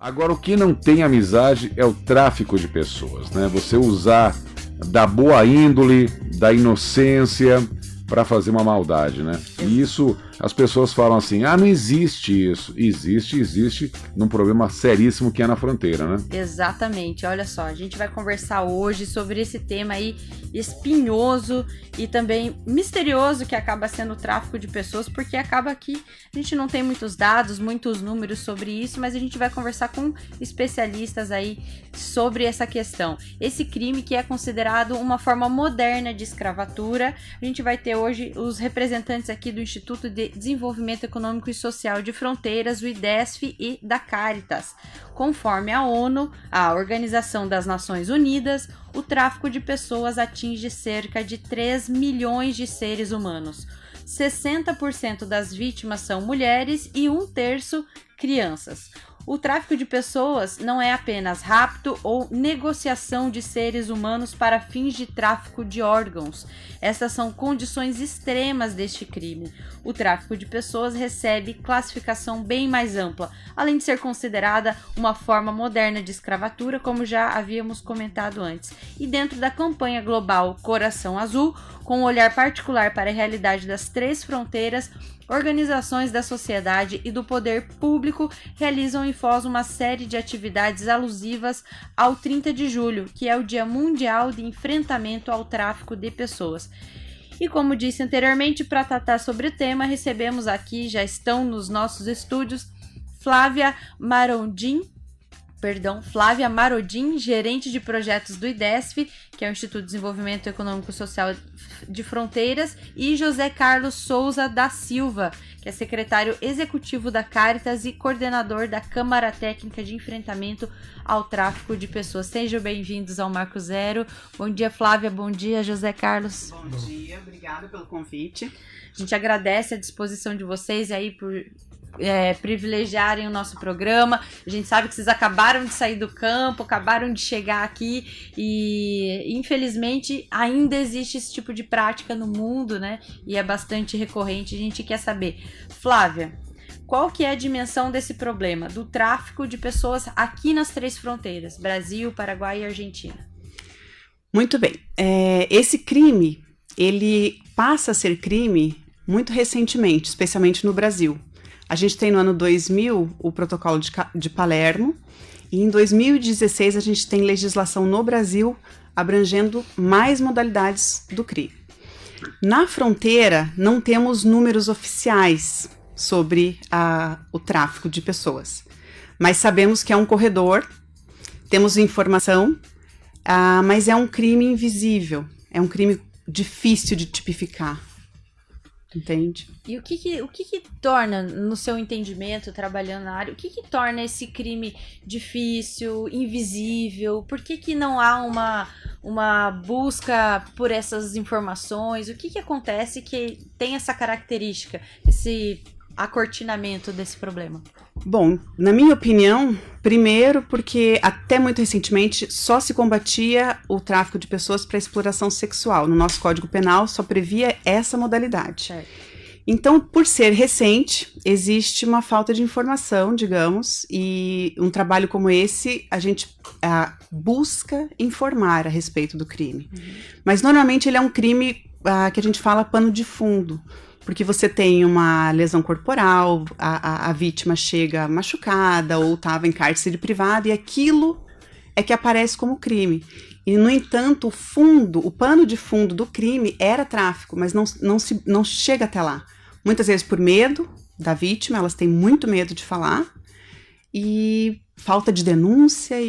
Agora, o que não tem amizade é o tráfico de pessoas, né? Você usar da boa índole, da inocência para fazer uma maldade, né? E isso, as pessoas falam assim, não existe isso. Existe num problema seríssimo que é na fronteira, né? Exatamente, olha só, a gente vai conversar hoje sobre esse tema aí espinhoso e também misterioso que acaba sendo o tráfico de pessoas, porque acaba que a gente não tem muitos dados, muitos números sobre isso, mas a gente vai conversar com especialistas aí sobre essa questão. Esse crime que é considerado uma forma moderna de escravatura, a gente vai ter hoje os representantes aqui do Instituto de Desenvolvimento Econômico e Social de Fronteiras, o IDESF, e da Caritas. Conforme a ONU, a Organização das Nações Unidas, o tráfico de pessoas atinge cerca de 3 milhões de seres humanos. 60% das vítimas são mulheres e 1/3 crianças. O tráfico de pessoas não é apenas rapto ou negociação de seres humanos para fins de tráfico de órgãos. Essas são condições extremas deste crime. O tráfico de pessoas recebe classificação bem mais ampla, além de ser considerada uma forma moderna de escravatura, como já havíamos comentado antes. E dentro da campanha global Coração Azul, com um olhar particular para a realidade das 3 fronteiras, organizações da sociedade e do poder público realizam em Foz uma série de atividades alusivas ao 30 de julho, que é o Dia Mundial de Enfrentamento ao Tráfico de Pessoas. E como disse anteriormente, para tratar sobre o tema, recebemos aqui, já estão nos nossos estúdios, Flávia Marodin, gerente de projetos do IDESF, que é o Instituto de Desenvolvimento Econômico e Social de Fronteiras, e José Carlos Souza da Silva, que é secretário executivo da Caritas e coordenador da Câmara Técnica de Enfrentamento ao Tráfico de Pessoas. Sejam bem-vindos ao Marco Zero. Bom dia, Flávia. Bom dia, José Carlos. Bom dia, obrigada pelo convite. A gente agradece a disposição de vocês aí por privilegiarem o nosso programa. A gente sabe que vocês acabaram de sair do campo, acabaram de chegar aqui e infelizmente ainda existe esse tipo de prática no mundo, né? E é bastante recorrente. A gente quer saber, Flávia, qual que é a dimensão desse problema do tráfico de pessoas aqui nas 3 fronteiras, Brasil, Paraguai e Argentina? Muito bem. Esse crime, ele passa a ser crime muito recentemente, especialmente no Brasil. A gente tem no ano 2000 o protocolo de Palermo e em 2016 a gente tem legislação no Brasil abrangendo mais modalidades do crime. Na fronteira não temos números oficiais sobre o tráfico de pessoas, mas sabemos que é um corredor, temos informação, mas é um crime invisível, é um crime difícil de tipificar. Entende? E o que torna, no seu entendimento, trabalhando na área, o que torna esse crime difícil, invisível? Por que não há uma busca por essas informações? O que acontece que tem essa característica, esse acortinamento desse problema? Bom, na minha opinião, primeiro porque até muito recentemente só se combatia o tráfico de pessoas para exploração sexual. No nosso Código Penal só previa essa modalidade. Certo. Então, por ser recente, existe uma falta de informação, digamos, e um trabalho como esse, a gente busca informar a respeito do crime. Mas normalmente ele é um crime que a gente fala pano de fundo, porque você tem uma lesão corporal, a vítima chega machucada ou estava em cárcere privado e aquilo é que aparece como crime. E, no entanto, o pano de fundo do crime era tráfico, mas não chega até lá. Muitas vezes por medo da vítima, elas têm muito medo de falar, e falta de denúncia a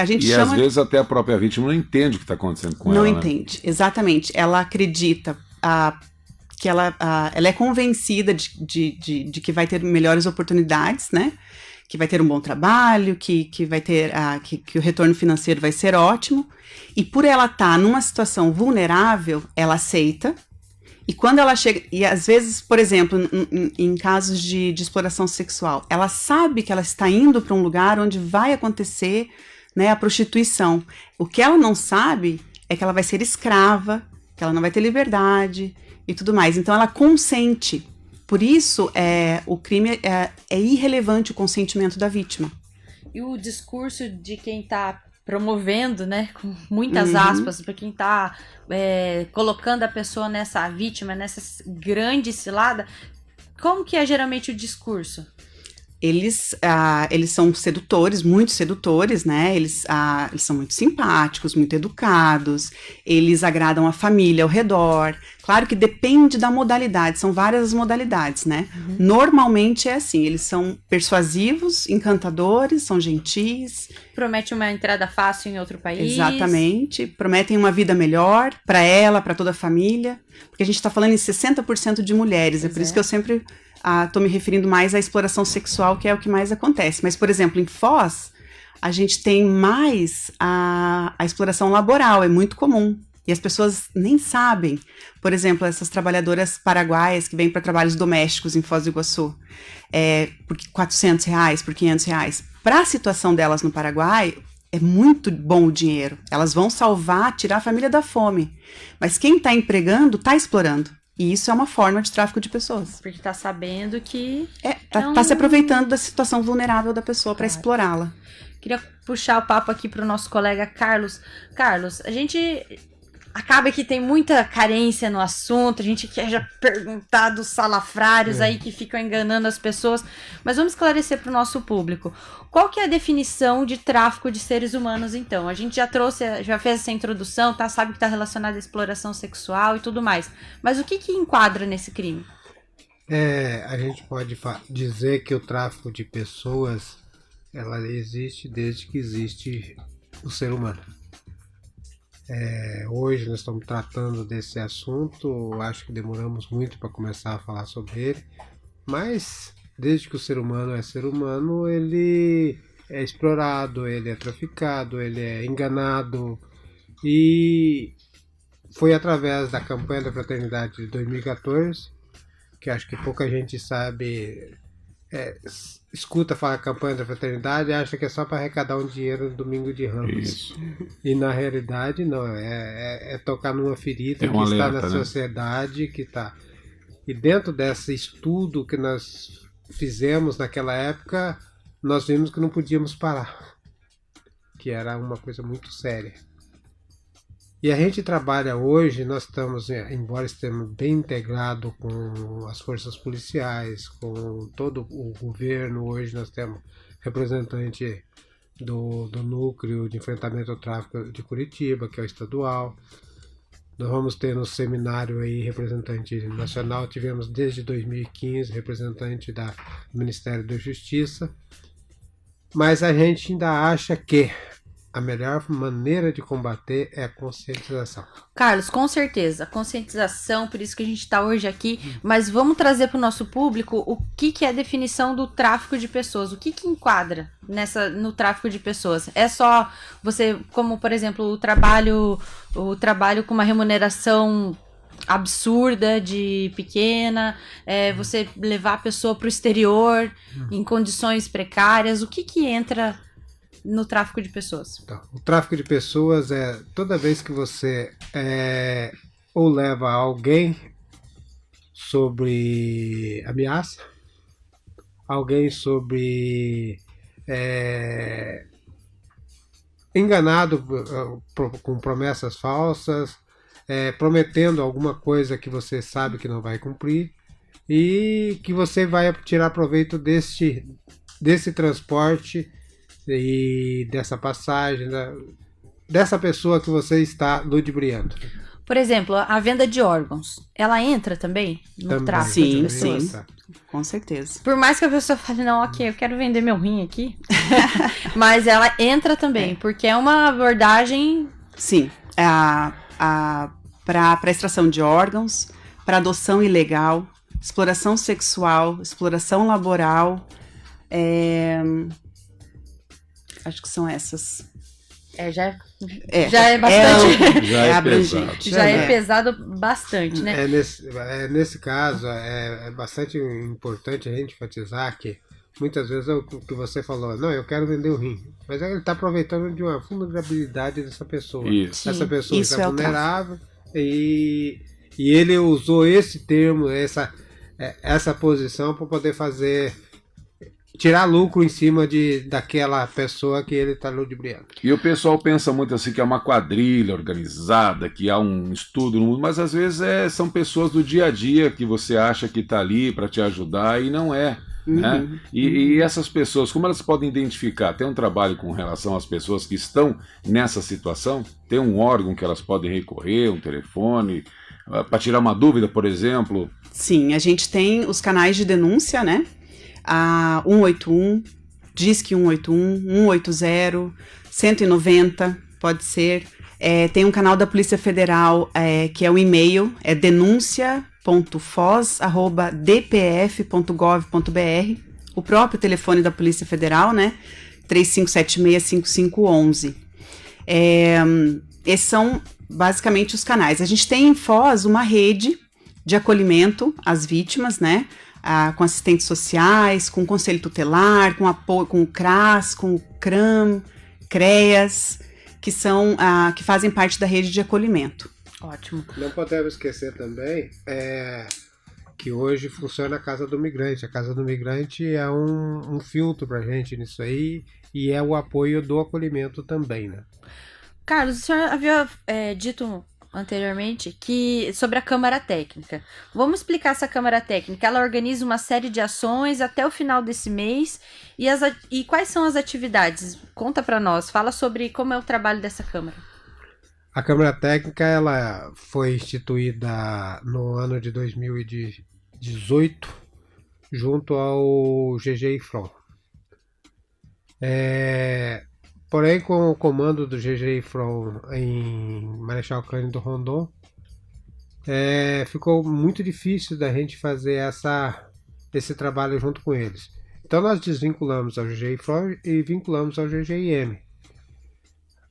gente chama... às vezes até a própria vítima não entende o que está acontecendo com ela. Não entende, exatamente. Ela acredita que ela é convencida de que vai ter melhores oportunidades, né? Que vai ter um bom trabalho, que vai ter que o retorno financeiro vai ser ótimo. E por ela estar numa situação vulnerável, ela aceita. E quando ela chega, e às vezes, por exemplo, em casos de exploração sexual, ela sabe que ela está indo para um lugar onde vai acontecer, né, a prostituição. O que ela não sabe é que ela vai ser escrava, que ela não vai ter liberdade e tudo mais. Então ela consente, Por isso, o crime é irrelevante o consentimento da vítima. E o discurso de quem tá promovendo, né, com muitas aspas, para quem tá colocando a pessoa nessa vítima, nessa grande cilada, como que é geralmente o discurso? Eles são sedutores, muito sedutores, né? Eles são muito simpáticos, muito educados, eles agradam a família ao redor. Claro que depende da modalidade, são várias modalidades, né? Normalmente é assim, eles são persuasivos, encantadores, são gentis. Promete uma entrada fácil em outro país. Exatamente, prometem uma vida melhor para ela, para toda a família, porque a gente está falando em 60% de mulheres, é por isso que eu sempre... Estou me referindo mais à exploração sexual, que é o que mais acontece. Mas, por exemplo, em Foz, a gente tem mais a exploração laboral, é muito comum. E as pessoas nem sabem. Por exemplo, essas trabalhadoras paraguaias que vêm para trabalhos domésticos em Foz do Iguaçu, por R$400, por R$500. Para a situação delas no Paraguai, é muito bom o dinheiro. Elas vão salvar, tirar a família da fome. Mas quem está empregando, está explorando. E isso é uma forma de tráfico de pessoas. Porque tá sabendo que... Tá se aproveitando da situação vulnerável da pessoa para explorá-la. Queria puxar o papo aqui pro nosso colega Carlos. Carlos, a gente acaba que tem muita carência no assunto, a gente quer já perguntar dos salafrários aí que ficam enganando as pessoas, mas vamos esclarecer para o nosso público. Qual que é a definição de tráfico de seres humanos, então? A gente já fez essa introdução, tá? Sabe que está relacionado à exploração sexual e tudo mais, mas o que enquadra nesse crime? A gente pode dizer que o tráfico de pessoas, ela existe desde que existe o ser humano. Hoje nós estamos tratando desse assunto, acho que demoramos muito para começar a falar sobre ele, mas desde que o ser humano é ser humano, ele é explorado, ele é traficado, ele é enganado, e foi através da campanha da Fraternidade de 2014, que acho que pouca gente sabe, escuta falar campanha da Fraternidade e acha que é só para arrecadar um dinheiro no domingo de Ramos. Isso. E na realidade não, é tocar numa ferida que alerta, está na sociedade, que está. E dentro desse estudo que nós fizemos naquela época, nós vimos que não podíamos parar, que era uma coisa muito séria. E a gente trabalha hoje, nós estamos, embora estejamos bem integrados com as forças policiais, com todo o governo, hoje nós temos representante do Núcleo de Enfrentamento ao Tráfico de Curitiba, que é o estadual. Nós vamos ter no seminário aí representante nacional, tivemos desde 2015 representante do Ministério da Justiça, mas a gente ainda acha que a melhor maneira de combater é a conscientização. Carlos, com certeza, conscientização, por isso que a gente está hoje aqui, mas vamos trazer para o nosso público o que é a definição do tráfico de pessoas, o que enquadra no tráfico de pessoas. É só você, como por exemplo, o trabalho com uma remuneração absurda de pequena, você levar a pessoa para o exterior em condições precárias, o que entra no tráfico de pessoas? Então, o tráfico de pessoas é toda vez que você ou leva alguém sobre ameaça, alguém sobre enganado com promessas falsas, prometendo alguma coisa que você sabe que não vai cumprir e que você vai tirar proveito desse transporte e dessa passagem, dessa pessoa que você está ludibriando. Por exemplo, a venda de órgãos, ela entra também no tráfico de pessoas? Sim, com certeza. Por mais que a pessoa fale, não, ok, eu quero vender meu rim aqui, mas ela entra também, porque é uma abordagem... Sim, para extração de órgãos, para adoção ilegal, exploração sexual, exploração laboral, acho que são essas. Já é bastante. Já é abrangente. Já é pesado bastante, né? Nesse caso, é bastante importante a gente enfatizar que muitas vezes é o que você falou, não, eu quero vender o rim. Mas ele está aproveitando de uma vulnerabilidade dessa pessoa. Isso. Essa pessoa Isso está vulnerável e ele usou esse termo, essa posição para poder tirar lucro em cima daquela pessoa que ele está ludibriando. E o pessoal pensa muito assim que é uma quadrilha organizada, que há um estudo no mundo, mas às vezes são pessoas do dia a dia que você acha que está ali para te ajudar e não é. Né? E essas pessoas, como elas podem identificar? Tem um trabalho com relação às pessoas que estão nessa situação? Tem um órgão que elas podem recorrer, um telefone, para tirar uma dúvida, por exemplo? Sim, a gente tem os canais de denúncia, né? A 181, Disque 181, 180, 190, pode ser. Tem um canal da Polícia Federal, que é o e-mail, denuncia.foz@dpf.gov.br. O próprio telefone da Polícia Federal, né? 3576-5511. Esses são basicamente os canais. A gente tem em Foz uma rede de acolhimento às vítimas, né? Com assistentes sociais, com conselho tutelar, com apoio, com o CRAS, com o CRAM, CREAS, que fazem parte da rede de acolhimento. Ótimo. Não podemos esquecer também que hoje funciona a Casa do Migrante. A Casa do Migrante é um filtro para a gente nisso aí e é o apoio do acolhimento também, né? Carlos, o senhor havia dito anteriormente sobre a Câmara Técnica. Vamos explicar essa Câmara Técnica. Ela organiza uma série de ações até o final desse mês e quais são as atividades? Conta para nós, fala sobre como é o trabalho dessa Câmara. A Câmara Técnica ela foi instituída no ano de 2018 junto ao GG-IFRON. Porém, com o comando do GG-IFRON em Marechal Cândido Rondon, ficou muito difícil da gente fazer esse trabalho junto com eles. Então nós desvinculamos ao GG-IFRON e vinculamos ao GGIM.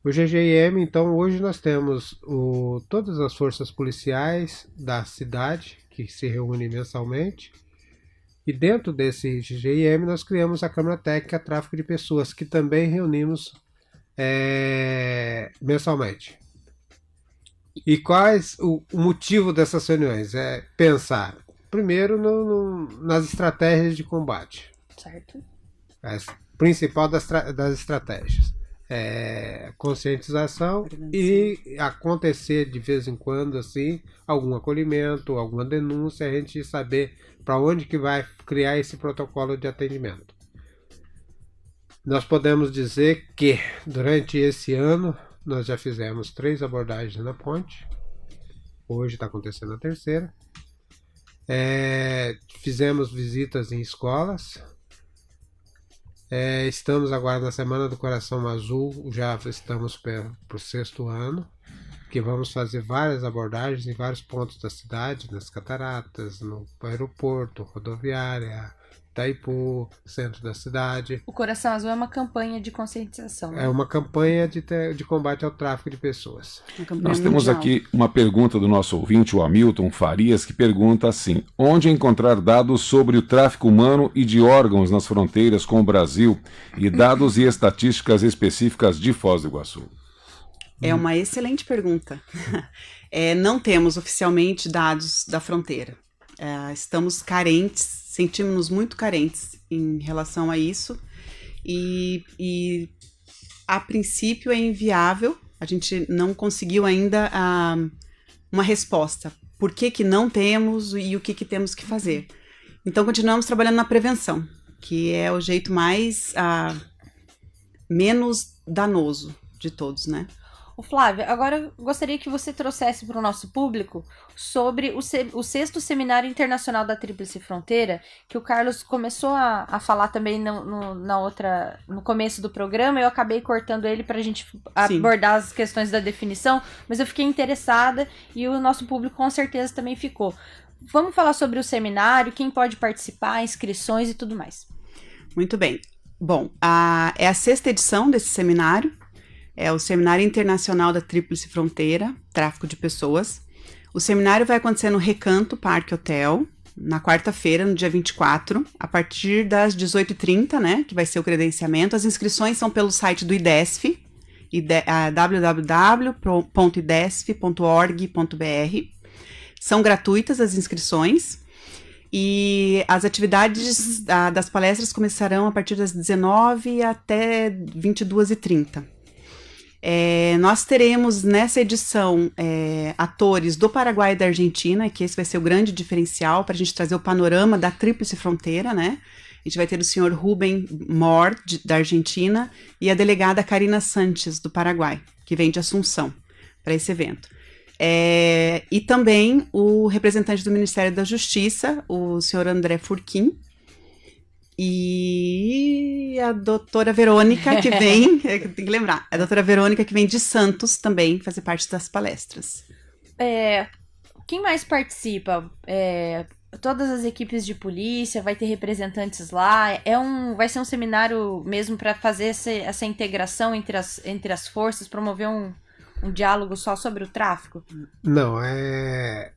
O GGIM, então, hoje nós temos todas as forças policiais da cidade, que se reúnem mensalmente, e dentro desse GGIM nós criamos a Câmara Técnica Tráfico de Pessoas, que também reunimos mensalmente. E quais o motivo dessas reuniões? É pensar, primeiro, nas estratégias de combate. Certo. A principal das estratégias. Conscientização e acontecer de vez em quando assim, algum acolhimento, alguma denúncia, a gente saber para onde que vai criar esse protocolo de atendimento. Nós podemos dizer que durante esse ano nós já fizemos 3 abordagens na ponte, hoje está acontecendo a 3ª, fizemos visitas em escolas, estamos agora na Semana do Coração Azul, já estamos para o 6º ano, que vamos fazer várias abordagens em vários pontos da cidade, nas cataratas, no aeroporto, rodoviária, Itaipu, centro da cidade. O Coração Azul é uma campanha de conscientização, né? É uma campanha de combate ao tráfico de pessoas. Nós temos aqui uma pergunta do nosso ouvinte, o Hamilton Farias, que pergunta assim: onde encontrar dados sobre o tráfico humano e de órgãos nas fronteiras com o Brasil e dados e estatísticas específicas de Foz do Iguaçu? É uma excelente pergunta. Não temos oficialmente dados da fronteira. Estamos carentes, sentimos-nos muito carentes em relação a isso e a princípio é inviável, a gente não conseguiu ainda uma resposta. Por que não temos e o que temos que fazer? Então continuamos trabalhando na prevenção, que é o jeito menos danoso de todos, né? Flávia, agora eu gostaria que você trouxesse para o nosso público sobre o 6º Seminário Internacional da Tríplice Fronteira, que o Carlos começou a falar também no começo do programa. Eu acabei cortando ele para a gente abordar as questões da definição, mas eu fiquei interessada e o nosso público com certeza também ficou. Vamos falar sobre o seminário, quem pode participar, inscrições e tudo mais. Muito bem. Bom, é a 6ª edição desse seminário. É o Seminário Internacional da Tríplice Fronteira, Tráfico de Pessoas. O seminário vai acontecer no Recanto Parque Hotel, na quarta-feira, no dia 24, a partir das 18h30, né, que vai ser o credenciamento. As inscrições são pelo site do IDESF, www.idesf.org.br. São gratuitas as inscrições. E as atividades das palestras começarão a partir das 19 até 22h30. Nós teremos nessa edição atores do Paraguai e da Argentina, que esse vai ser o grande diferencial para a gente trazer o panorama da tríplice fronteira, né? A gente vai ter o senhor Rubem Mor, da Argentina, e a delegada Karina Sanches, do Paraguai, que vem de Assunção, para esse evento. E também o representante do Ministério da Justiça, o senhor André Furquim, e a doutora Verônica, que vem, tem que lembrar, a doutora Verônica, que vem de Santos também, fazer parte das palestras. Quem mais participa? Todas as equipes de polícia, vai ter representantes lá, vai ser um seminário mesmo para fazer essa integração entre as forças, promover um diálogo só sobre o tráfico? Não,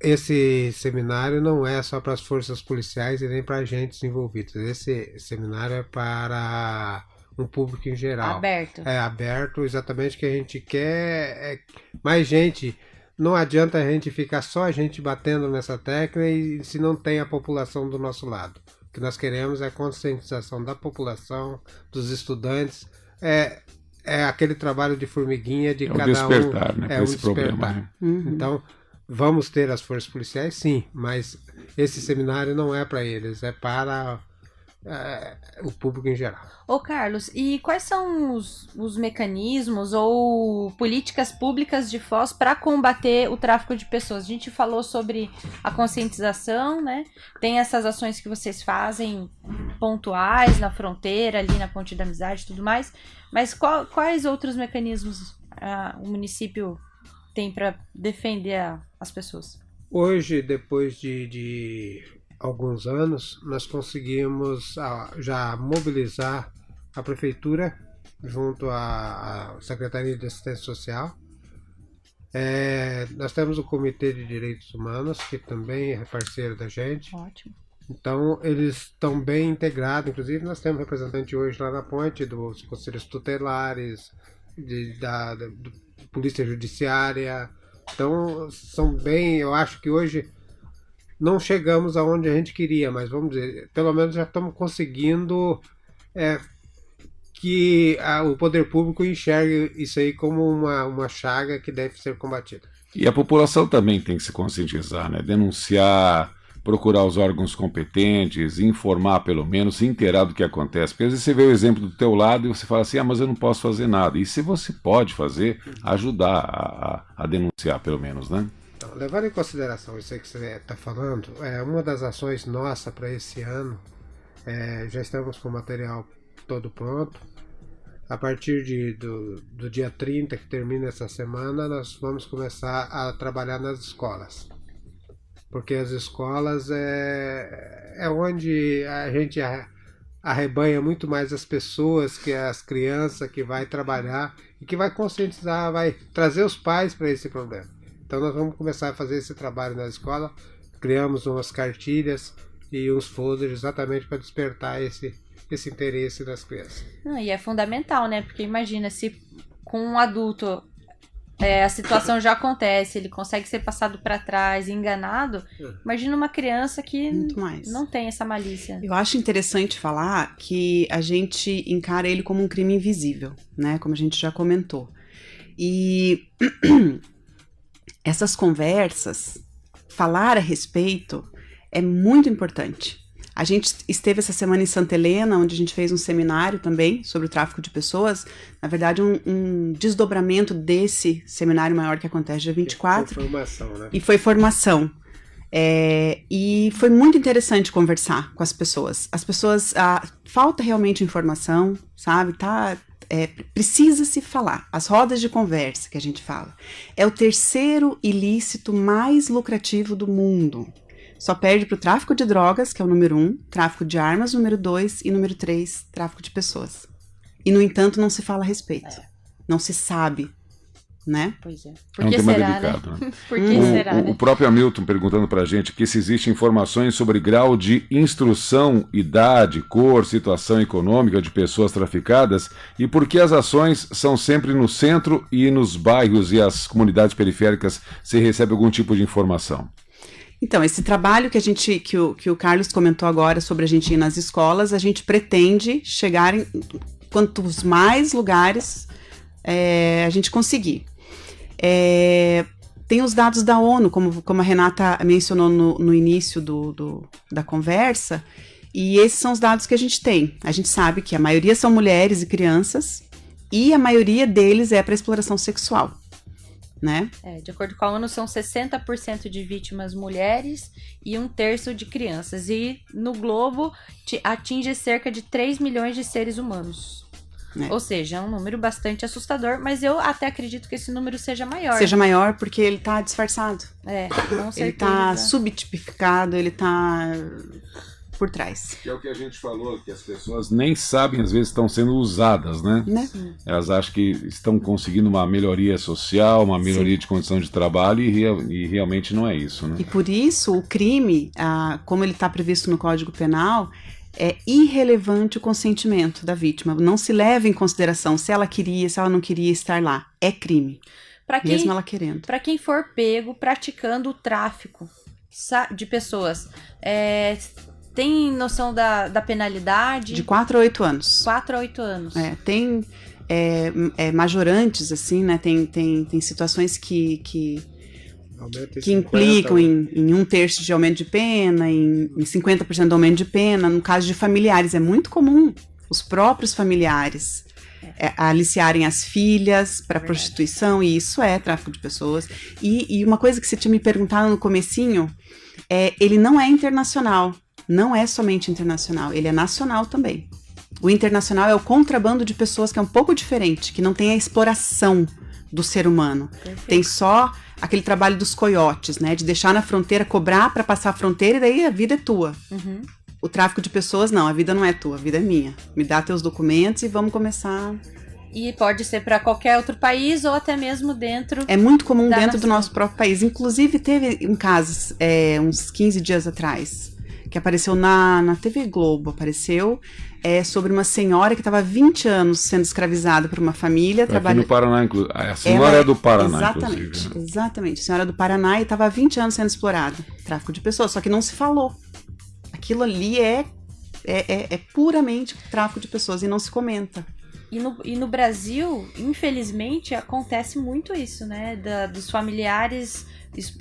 esse seminário não é só para as forças policiais e nem para agentes envolvidos. Esse seminário é para um público em geral. Aberto. É aberto, exatamente o que a gente quer mais gente. Não adianta a gente ficar só a gente batendo nessa tecla e se não tem a população do nosso lado. O que nós queremos é a conscientização da população, dos estudantes, aquele trabalho de formiguinha de cada despertar, um. Né, esse problema. Né? Então, vamos ter as forças policiais, sim, mas esse seminário não é para eles, é para o público em geral. Ô Carlos, e quais são os mecanismos ou políticas públicas de Foz para combater o tráfico de pessoas? A gente falou sobre a conscientização, né? Tem essas ações que vocês fazem pontuais na fronteira, ali na Ponte da Amizade e tudo mais, mas quais outros mecanismos o município tem para defender as pessoas? Hoje, depois de alguns anos, nós conseguimos já mobilizar a prefeitura junto à Secretaria de Assistência Social. Nós temos o Comitê de Direitos Humanos, que também é parceiro da gente. Ótimo. Então, eles estão bem integrados. Inclusive, nós temos representante hoje lá na ponte dos conselhos tutelares, da Polícia Judiciária. Então, eu acho que hoje não chegamos aonde a gente queria, mas vamos dizer, pelo menos já estamos conseguindo que o poder público enxergue isso aí como uma chaga que deve ser combatida. E a população também tem que se conscientizar, né? Denunciar, procurar os órgãos competentes, informar pelo menos, se inteirar do que acontece. Porque às vezes você vê o exemplo do teu lado e você fala assim, mas eu não posso fazer nada. E se você pode fazer, ajudar a denunciar pelo menos, né? Então, levando em consideração isso aí que você está falando, uma das ações nossa para esse ano, já estamos com o material todo pronto. A partir do dia 30, que termina essa semana, nós vamos começar a trabalhar nas escolas. Porque as escolas é onde a gente arrebanha muito mais as pessoas, que as crianças, que vai trabalhar e que vai conscientizar, vai trazer os pais para esse problema. Então nós vamos começar a fazer esse trabalho na escola, criamos umas cartilhas e uns folders exatamente para despertar esse interesse das crianças. E é fundamental, né? Porque imagina, se com um adulto a situação já acontece, ele consegue ser passado para trás, enganado, imagina uma criança que não tem essa malícia. Eu acho interessante falar que a gente encara ele como um crime invisível, né? Como a gente já comentou. E essas conversas, falar a respeito, é muito importante. A gente esteve essa semana em Santa Helena, onde a gente fez um seminário também sobre o tráfico de pessoas. Na verdade, um desdobramento desse seminário maior que acontece dia 24. Foi formação, né? E foi formação. E foi muito interessante conversar com as pessoas. As pessoas, falta realmente informação, sabe? Precisa se falar. As rodas de conversa que a gente fala. É o terceiro ilícito mais lucrativo do mundo. Só perde para o tráfico de drogas, que é o número 1, tráfico de armas, número 2, e número 3, tráfico de pessoas. E, no entanto, não se fala a respeito. Não se sabe, né? Pois é. Por que será, delicado, né? Por que será, né? O próprio Hamilton perguntando pra gente aqui se existem informações sobre grau de instrução, idade, cor, situação econômica de pessoas traficadas e por que as ações são sempre no centro e nos bairros e as comunidades periféricas se recebe algum tipo de informação. Então, esse trabalho que o Carlos comentou agora sobre a gente ir nas escolas, a gente pretende chegar em quantos mais lugares a gente conseguir. Tem os dados da ONU, como a Renata mencionou no início da conversa, e esses são os dados que a gente tem. A gente sabe que a maioria são mulheres e crianças, e a maioria deles é para exploração sexual, né? De acordo com a ONU, são 60% de vítimas mulheres e 1/3 de crianças. E no globo atinge cerca de 3 milhões de seres humanos. Ou seja, é um número bastante assustador, mas eu até acredito que esse número seja maior. Seja maior porque ele tá disfarçado. Com certeza. Ele tá subtipificado, ele tá por trás. Que é o que a gente falou, que as pessoas nem sabem, às vezes estão sendo usadas, né? Elas acham que estão conseguindo uma melhoria social, uma melhoria de condição de trabalho e realmente não é isso, né? E por isso o crime, como ele está previsto no Código Penal, é irrelevante o consentimento da vítima. Não se leva em consideração se ela queria, se ela não queria estar lá. É crime, mesmo ela querendo. Para quem for pego praticando o tráfico de pessoas, tem noção da penalidade? De 4 a 8 anos. 4 a 8 anos. Tem majorantes, assim, né? Tem situações que implicam em 1/3 de aumento de pena, em 50% de aumento de pena. No caso de familiares, é muito comum os próprios familiares aliciarem as filhas para prostituição, e isso é tráfico de pessoas. E uma coisa que você tinha me perguntado no comecinho, ele não é internacional, não é somente internacional, ele é nacional também. O internacional é o contrabando de pessoas, que é um pouco diferente, que não tem a exploração do ser humano. Perfeito. Tem só aquele trabalho dos coiotes, né? De deixar na fronteira, cobrar para passar a fronteira, e daí a vida é tua. O tráfico de pessoas, não, a vida não é tua, a vida é minha. Me dá teus documentos e vamos começar. E pode ser para qualquer outro país ou até mesmo dentro. É muito comum dentro do nosso próprio país. Inclusive, teve um caso, uns 15 dias atrás, que apareceu na TV Globo, sobre uma senhora que estava há 20 anos sendo escravizada por uma família. Aqui no Paraná, inclusive. A senhora é do Paraná, exatamente, inclusive. Né? Exatamente, a senhora é do Paraná e estava há 20 anos sendo explorada. Tráfico de pessoas, só que não se falou. Aquilo ali é puramente tráfico de pessoas e não se comenta. E no Brasil, infelizmente, acontece muito isso, né? Dos familiares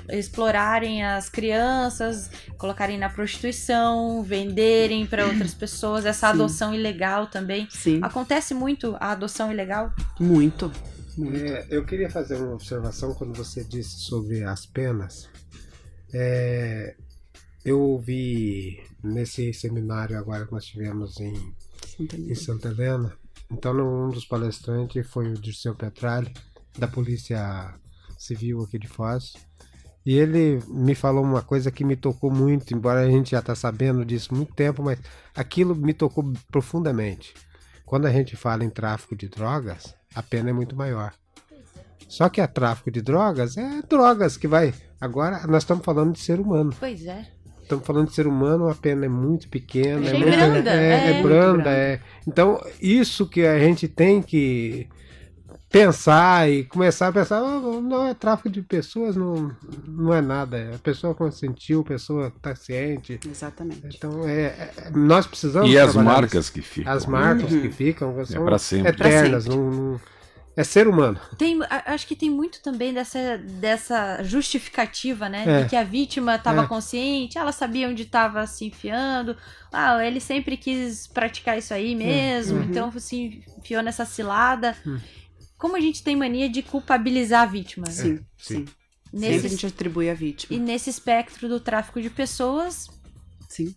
explorarem as crianças, colocarem na prostituição, venderem para outras pessoas, essa adoção ilegal também. Sim. Acontece muito a adoção ilegal? Muito. Eu queria fazer uma observação quando você disse sobre as penas. Eu ouvi nesse seminário agora que nós tivemos em Santa Helena. Então, um dos palestrantes foi o Dirceu Petralli, da Polícia Civil aqui de Foz. E ele me falou uma coisa que me tocou muito, embora a gente já está sabendo disso há muito tempo, mas aquilo me tocou profundamente. Quando a gente fala em tráfico de drogas, a pena é muito maior. Só que tráfico de drogas é drogas que vai... Agora, nós estamos falando de ser humano. Pois é. Estamos falando de ser humano, a pena é muito pequena. É branda. Então, isso que a gente tem que pensar e começar a pensar, não é tráfico de pessoas, não é nada. A pessoa consentiu, a pessoa está ciente. Exatamente. Então, nós precisamos. E as marcas que ficam. As marcas que ficam são para sempre. eternas. É ser humano. Acho que tem muito também dessa justificativa, né? De que a vítima estava consciente, ela sabia onde estava se enfiando. Ele sempre quis praticar isso aí mesmo, então se enfiou nessa cilada. Como a gente tem mania de culpabilizar a vítima. Sim. Sempre a gente atribui a vítima. E nesse espectro do tráfico de pessoas... Sim.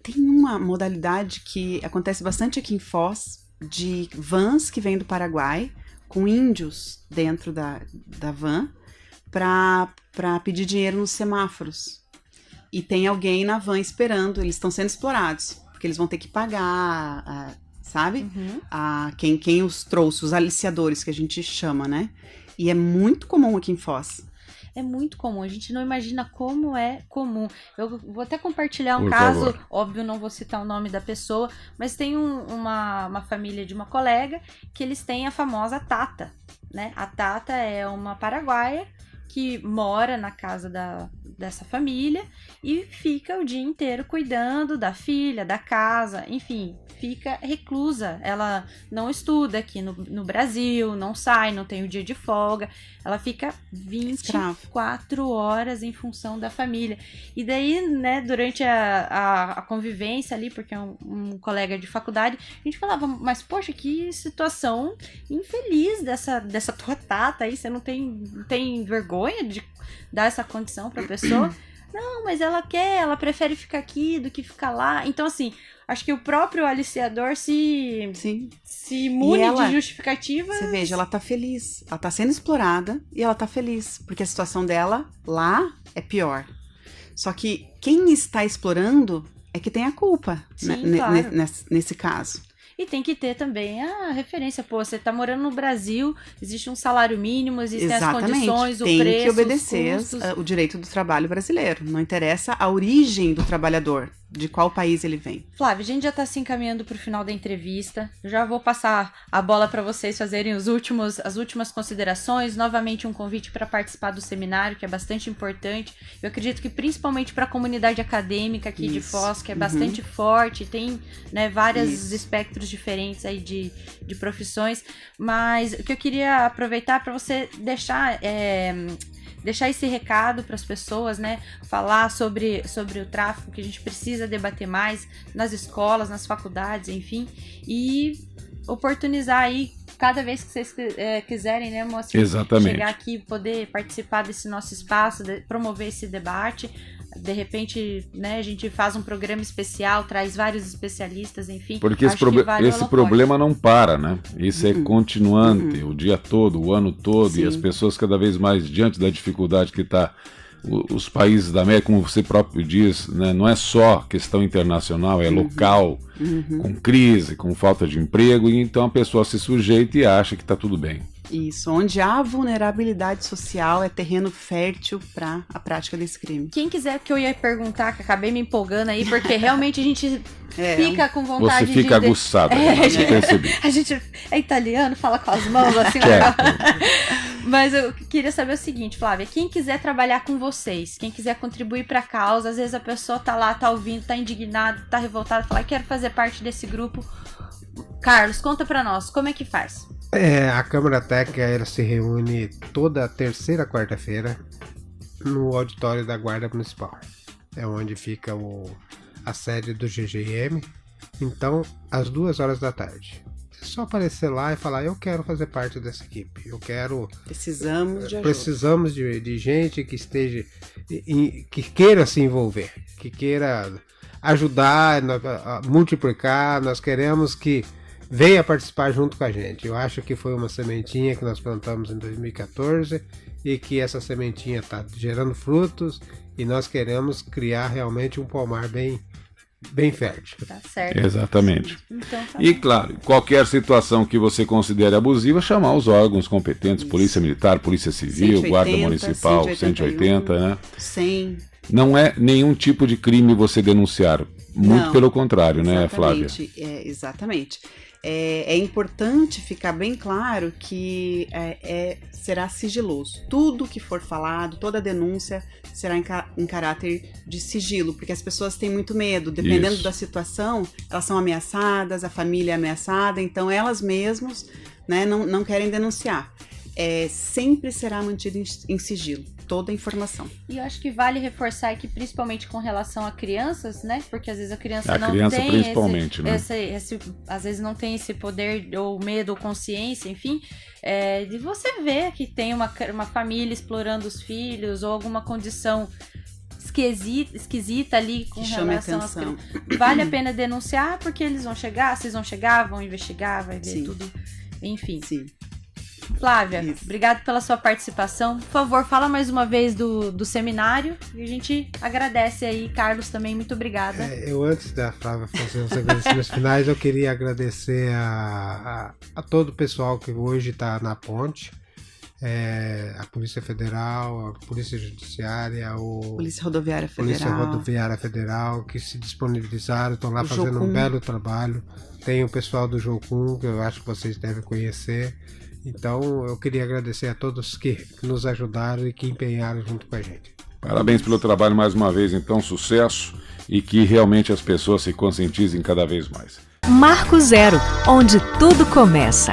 Tem uma modalidade que acontece bastante aqui em Foz, de vans que vêm do Paraguai, com índios dentro da van, para pedir dinheiro nos semáforos. E tem alguém na van esperando, eles estão sendo explorados, porque eles vão ter que pagar, sabe? Quem os trouxe, os aliciadores, que a gente chama, né? E é muito comum aqui em Foz. É muito comum, a gente não imagina como é comum. Eu vou até compartilhar um Por caso, favor. óbvio, não vou citar o nome da pessoa, mas tem uma família de uma colega que eles têm a famosa Tata, né? A Tata é uma paraguaia que mora na casa dessa família e fica o dia inteiro cuidando da filha, da casa, enfim, fica reclusa. Ela não estuda aqui no Brasil, não sai, não tem o dia de folga, ela fica 24 horas em função da família. E daí, né, durante a convivência ali, porque é um colega de faculdade, a gente falava, mas poxa, que situação infeliz dessa tua tata aí, você não tem vergonha de dar essa condição pra pessoa? Não, mas ela prefere ficar aqui do que ficar lá. Então, assim, acho que o próprio aliciador se imune de justificativa. Você veja, ela tá feliz. Ela tá sendo explorada e ela tá feliz. Porque a situação dela lá é pior. Só que quem está explorando é que tem a culpa, Sim, claro. nesse caso. E tem que ter também a referência. Pô, você tá morando no Brasil, existe um salário mínimo, existem as condições, o preço, tem que obedecer os custos. o direito do trabalho brasileiro. Não interessa a origem do trabalhador, de qual país ele vem. Flávia, a gente já tá se encaminhando pro final da entrevista. Eu já vou passar a bola para vocês fazerem as últimas considerações. Novamente um convite para participar do seminário, que é bastante importante. Eu acredito que principalmente para a comunidade acadêmica aqui de Foz, que é bastante forte, tem, né, vários espectros diferentes aí de profissões. Mas o que eu queria aproveitar para você deixar esse recado para as pessoas, né? Falar sobre o tráfico, que a gente precisa debater mais nas escolas, nas faculdades, enfim. E oportunizar aí, cada vez que vocês quiserem, né, moça? Exatamente. Chegar aqui, poder participar desse nosso espaço, promover esse debate. De repente, né, a gente faz um programa especial, traz vários especialistas, enfim. Porque esse problema não para, né? Isso é continuante o dia todo, o ano todo. Sim. E as pessoas cada vez mais, diante da dificuldade que está os países da América, como você próprio diz, né, não é só questão internacional, é local, com crise, com falta de emprego, e então a pessoa se sujeita e acha que está tudo bem. Isso, onde há vulnerabilidade social é terreno fértil para a prática desse crime. Quem quiser, que eu ia perguntar, que acabei me empolgando aí, porque realmente a gente fica com vontade de... Você fica aguçado, eu percebi. A gente é italiano, fala com as mãos assim. Mas eu queria saber o seguinte, Flávia, quem quiser trabalhar com vocês, quem quiser contribuir para a causa, às vezes a pessoa tá lá, tá ouvindo, tá indignado, tá revoltado, fala, quero fazer parte desse grupo. Carlos, conta para nós, como é que faz? A Câmara Técnica, ela se reúne toda terceira quarta-feira no auditório da Guarda Municipal. É onde fica a sede do GGM. Então, às 2h da tarde. É só aparecer lá e falar, eu quero fazer parte dessa equipe. Precisamos de ajuda. Precisamos de gente que esteja, que queira se envolver, que queira ajudar, a multiplicar. Nós queremos que venha participar junto com a gente. Eu acho que foi uma sementinha que nós plantamos em 2014 e que essa sementinha está gerando frutos e nós queremos criar realmente um pomar bem fértil. Tá certo. Exatamente. Então, tá e claro, qualquer situação que você considere abusiva, chamar os órgãos competentes, Polícia Militar, Polícia Civil, 180, Guarda Municipal, 180, né? 100. Não é nenhum tipo de crime você denunciar. Muito pelo contrário, né, Flávia? Exatamente. É importante ficar bem claro que será sigiloso. Tudo que for falado, toda denúncia será em caráter de sigilo, porque as pessoas têm muito medo. Dependendo da situação, elas são ameaçadas, a família é ameaçada, então elas mesmas, né, não querem denunciar. Sempre será mantido em sigilo toda a informação. E eu acho que vale reforçar que, principalmente com relação a crianças, né? Porque às vezes a criança não tem principalmente, né? às vezes não tem esse poder ou medo ou consciência, enfim, de você ver que tem uma família explorando os filhos ou alguma condição esquisita ali com relação às crianças. Vale a pena denunciar porque vocês vão chegar, vão investigar, vai ver tudo, enfim. Sim. Flávia, obrigado pela sua participação. Por favor, fala mais uma vez do seminário e a gente agradece aí. Carlos também, muito obrigada. Eu, antes da Flávia fazer os agradecimentos finais, eu queria agradecer a todo o pessoal que hoje está na ponte. A Polícia Federal, a Polícia Judiciária, Polícia Rodoviária Federal, que se disponibilizaram, estão lá fazendo um belo trabalho. Tem o pessoal do Jocum, que eu acho que vocês devem conhecer. Então, eu queria agradecer a todos que nos ajudaram e que empenharam junto com a gente. Parabéns pelo trabalho mais uma vez, então, sucesso, e que realmente as pessoas se conscientizem cada vez mais. Marco Zero, onde tudo começa.